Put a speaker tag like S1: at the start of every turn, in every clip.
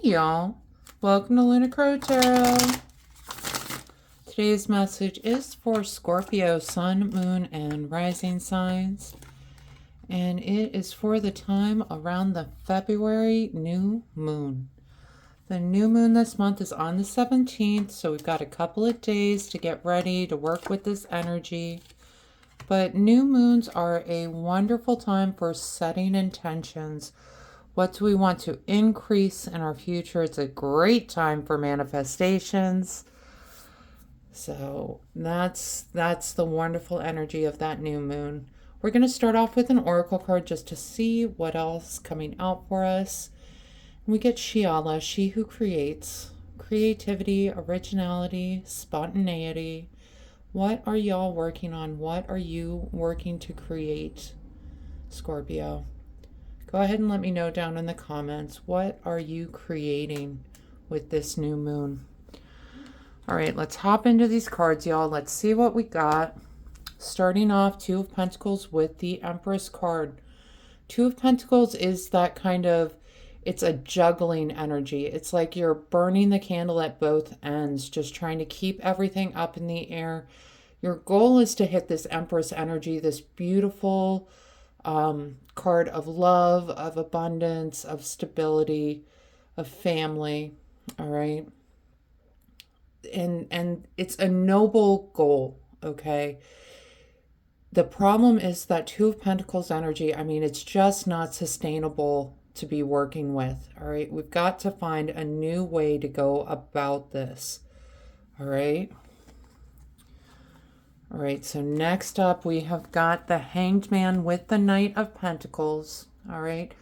S1: y'all, welcome to Lunar Tarot. Today's message is for Scorpio, Sun, Moon, and Rising signs. And it is for the time around the February new moon. The new moon this month is on the 17th, so we've got a couple of days to get ready to work with this energy. But new moons are a wonderful time for setting intentions. What do we want to increase in our future? It's a great time for manifestations. So that's the wonderful energy of that new moon. We're going to start off with an oracle card just to see what else is coming out for us. We get Shiala, she who creates. Creativity, originality, spontaneity. What are y'all working on? What are you working to create, Scorpio? Go ahead and let me know down in the comments. What are you creating with this new moon? All right, let's hop into these cards, y'all. Let's see what we got. Starting off, Two of Pentacles with the Empress card. Two of Pentacles is that kind of, it's a juggling energy. It's like you're burning the candle at both ends, just trying to keep everything up in the air. Your goal is to hit this Empress energy, this beautiful card of love, of abundance, of stability, of family. All right. And it's a noble goal, okay? The problem is that Two of Pentacles energy, I mean, it's just not sustainable to be working with, all right? We've got to find a new way to go about this, all right? All right, so next up we have got the Hanged Man with the Knight of Pentacles, all right?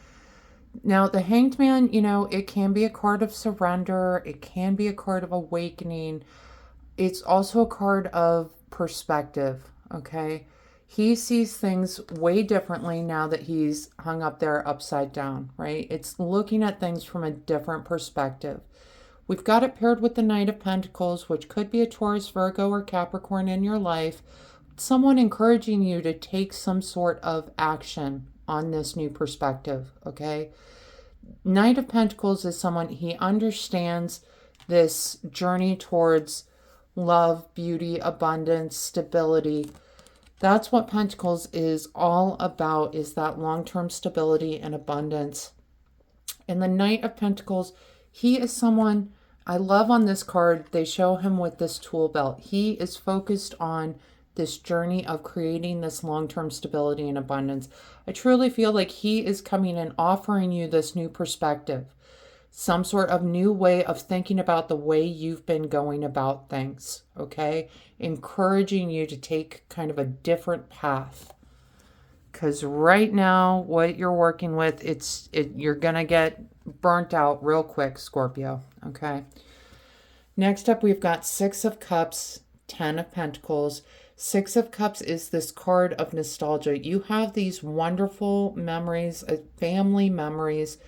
S1: Now, the Hanged Man, you know, it can be a card of surrender. It can be a card of awakening. It's also a card of perspective, okay? He sees things way differently now that he's hung up there upside down, right? It's looking at things from a different perspective. We've got it paired with the Knight of Pentacles, which could be a Taurus, Virgo, or Capricorn in your life. Someone encouraging you to take some sort of action on this new perspective, okay? Knight of Pentacles is someone, he understands this journey towards love, beauty, abundance, stability. That's what Pentacles is all about, is that long-term stability and abundance. And the Knight of Pentacles, he is someone, I love on this card, they show him with this tool belt. He is focused on this journey of creating this long-term stability and abundance. I truly feel like he is coming and offering you this new perspective, some sort of new way of thinking about the way you've been going about things, okay? Encouraging you to take kind of a different path. Because right now, what you're working with, you're going to get burnt out real quick, Scorpio, okay? Next up, we've got Six of Cups, Ten of Pentacles. Six of Cups is this card of nostalgia. You have these wonderful memories, family memories,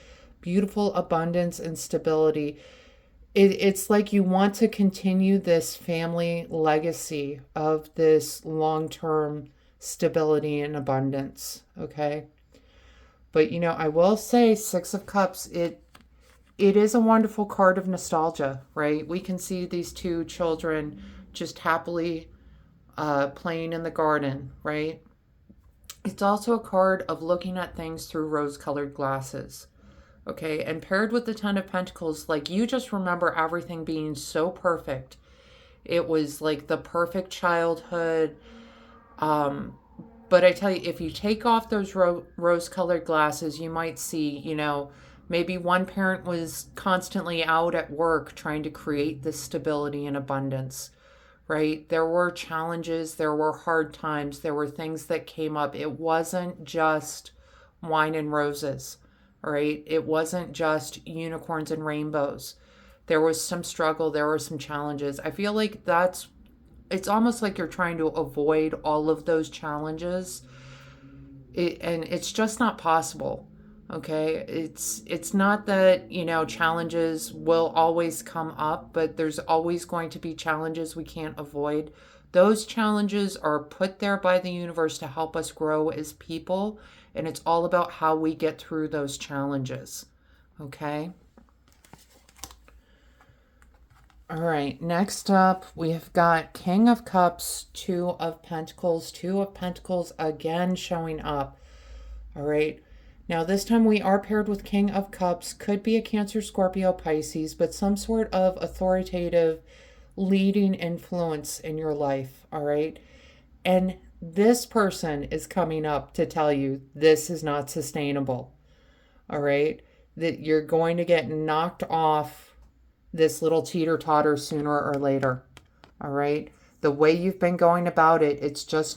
S1: beautiful abundance and stability. It's like you want to continue this family legacy of this long-term stability and abundance, okay? But, you know, I will say Six of Cups, it is a wonderful card of nostalgia, right? We can see these two children just happily playing in the garden, right? It's also a card of looking at things through rose-colored glasses, okay? And paired with the Ten of Pentacles, like you just remember everything being so perfect. It was like the perfect childhood. But I tell you, if you take off those rose-colored glasses, you might see, you know, maybe one parent was constantly out at work trying to create this stability and abundance, right? There were challenges, there were hard times, there were things that came up. It wasn't just wine and roses, right? It wasn't just unicorns and rainbows. There was some struggle, there were some challenges. I feel like it's almost like you're trying to avoid all of those challenges. And it's just not possible, okay? It's not that, you know, challenges will always come up, but there's always going to be challenges we can't avoid. Those challenges are put there by the universe to help us grow as people, and it's all about how we get through those challenges, okay? All right, next up, we have got King of Cups, Two of Pentacles. Two of Pentacles again showing up. All right, now this time we are paired with King of Cups. Could be a Cancer, Scorpio, Pisces, but some sort of authoritative leading influence in your life. All right, and this person is coming up to tell you this is not sustainable. All right, that you're going to get knocked off this little teeter-totter sooner or later. All right, the way you've been going about it, it's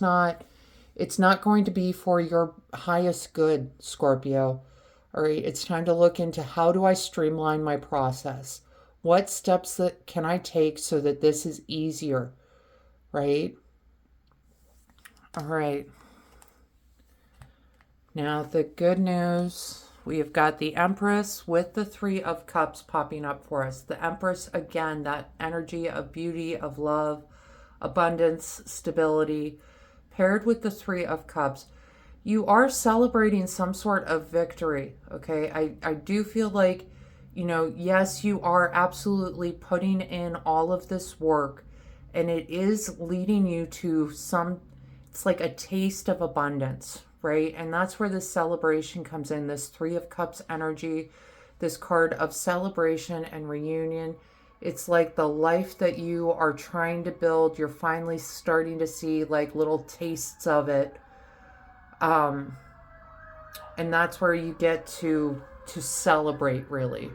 S1: not going to be for your highest good, Scorpio. All right, it's time to look into, how do I streamline my process? What steps that can I take so that this is easier, right? All right, now the good news, we have got the Empress with the Three of Cups popping up for us. The Empress, again, that energy of beauty, of love, abundance, stability, paired with the Three of Cups. You are celebrating some sort of victory, okay? I do feel like, yes, you are absolutely putting in all of this work, and it is leading you to it's like a taste of abundance, right? And that's where this celebration comes in, this Three of Cups energy, this card of celebration and reunion. It's like the life that you are trying to build, you're finally starting to see like little tastes of it. And that's where you get to celebrate, really.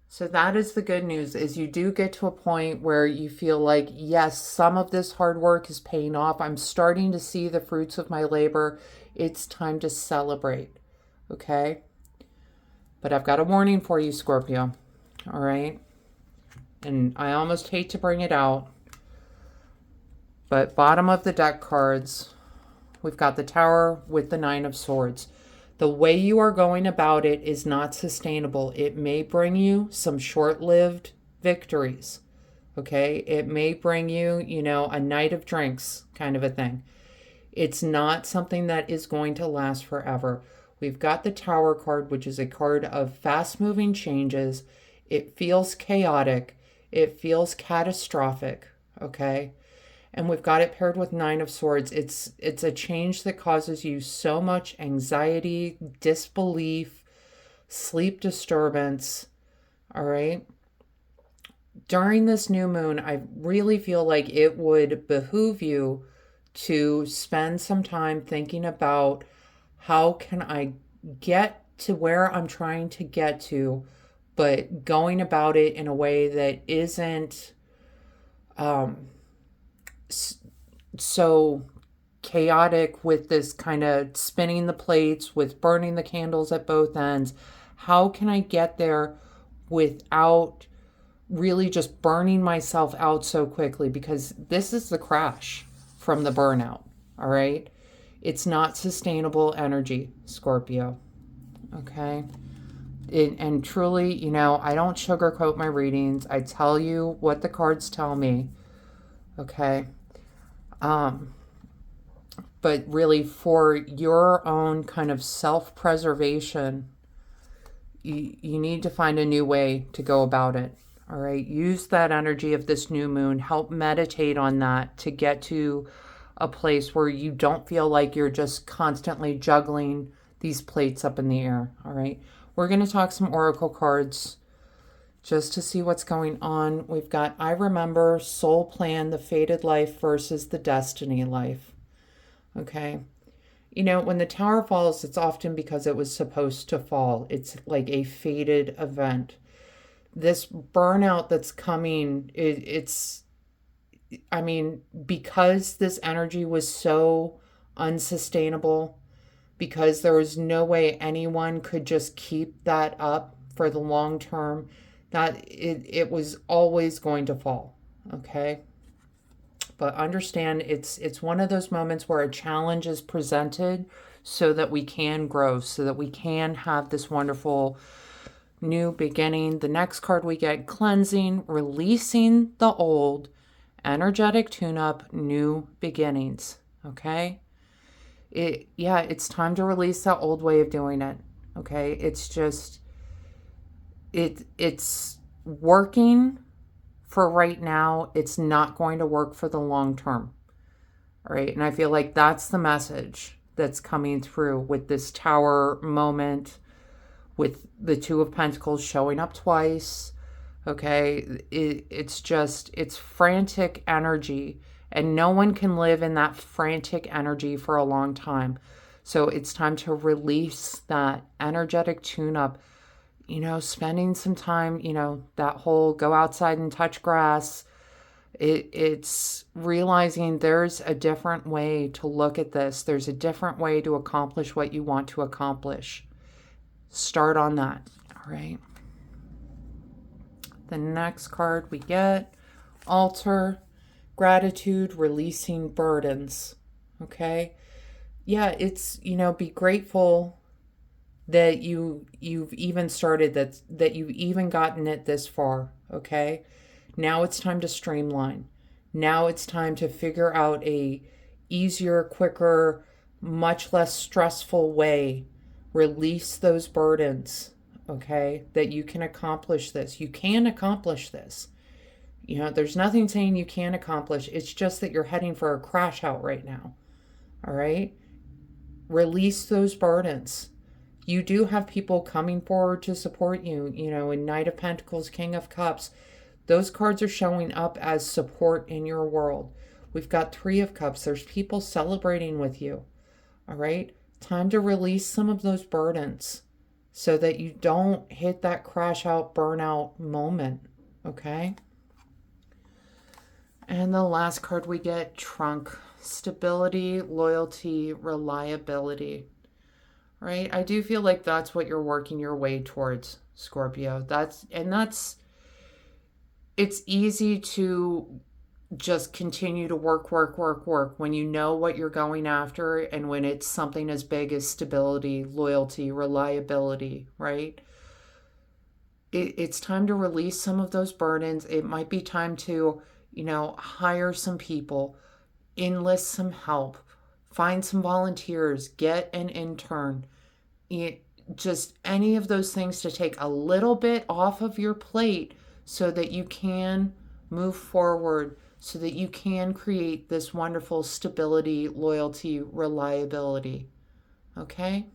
S1: So that is the good news, is you do get to a point where you feel like, yes, some of this hard work is paying off. I'm starting to see the fruits of my labor. It's time to celebrate, okay? But I've got a warning for you, Scorpio, all right? And I almost hate to bring it out, but bottom of the deck cards, we've got the Tower with the Nine of Swords. The way you are going about it is not sustainable. It may bring you some short-lived victories, okay? It may bring you, a night of drinks kind of a thing. It's not something that is going to last forever. We've got the Tower card, which is a card of fast-moving changes. It feels chaotic. It feels catastrophic, okay? And we've got it paired with Nine of Swords. It's a change that causes you so much anxiety, disbelief, sleep disturbance, all right? During this new moon, I really feel like it would behoove you to spend some time thinking about, how can I get to where I'm trying to get to, but going about it in a way that isn't so chaotic, with this kind of spinning the plates, with burning the candles at both ends. How can I get there without really just burning myself out so quickly? Because this is the crash from the burnout, all right? It's not sustainable energy, Scorpio, okay? And truly, I don't sugarcoat my readings. I tell you what the cards tell me, okay? But really, for your own kind of self-preservation, you need to find a new way to go about it. All right. Use that energy of this new moon. Help meditate on that to get to a place where you don't feel like you're just constantly juggling these plates up in the air. All right. We're going to talk some oracle cards just to see what's going on. We've got I Remember, Soul Plan, the Fated Life versus the Destiny Life. Okay. When the tower falls, it's often because it was supposed to fall. It's like a fated event. This burnout that's coming, because this energy was so unsustainable, because there was no way anyone could just keep that up for the long term, that it was always going to fall, okay? But understand, it's one of those moments where a challenge is presented so that we can grow, so that we can have this wonderful new beginning. The next card we get, Cleansing, Releasing the Old, Energetic Tune-Up, New Beginnings, okay? It's time to release that old way of doing it, okay? It's just, it's working for right now. It's not going to work for the long term. All right. And I feel like that's the message that's coming through with this Tower moment, with the Two of Pentacles showing up twice. Okay. It's frantic energy, and no one can live in that frantic energy for a long time. So it's time to release that energetic tune up, spending some time, that whole go outside and touch grass. It's realizing there's a different way to look at this. There's a different way to accomplish what you want to accomplish. Start on that. All right. The next card we get, altar, gratitude, releasing burdens. Okay. Yeah, it's, be grateful that you've even started, that you've even gotten it this far. Okay. Now it's time to streamline. Now it's time to figure out a easier, quicker, much less stressful way. Release those burdens, okay? That you can accomplish this. You can accomplish this. There's nothing saying you can't accomplish. It's just that you're heading for a crash out right now. All right? Release those burdens. You do have people coming forward to support you, in Knight of Pentacles, King of Cups. Those cards are showing up as support in your world. We've got Three of Cups. There's people celebrating with you. All right? Time to release some of those burdens so that you don't hit that crash out, burnout moment. Okay? And the last card we get, Trunk. Stability, loyalty, reliability. Right? I do feel like that's what you're working your way towards, Scorpio. It's easy to just continue to work when you know what you're going after, and when it's something as big as stability, loyalty, reliability, right? It's time to release some of those burdens. It might be time to, hire some people, enlist some help, find some volunteers, get an intern. Just any of those things to take a little bit off of your plate so that you can move forward, so that you can create this wonderful stability, loyalty, reliability. Okay?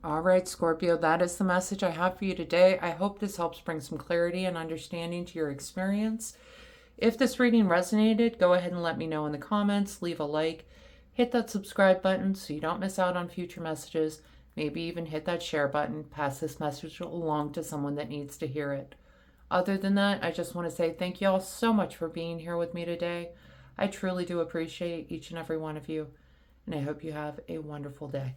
S1: All right, Scorpio, that is the message I have for you today. I hope this helps bring some clarity and understanding to your experience. If this reading resonated, go ahead and let me know in the comments, leave a like, hit that subscribe button so you don't miss out on future messages, maybe even hit that share button, pass this message along to someone that needs to hear it. Other than that, I just want to say thank you all so much for being here with me today. I truly do appreciate each and every one of you, and I hope you have a wonderful day.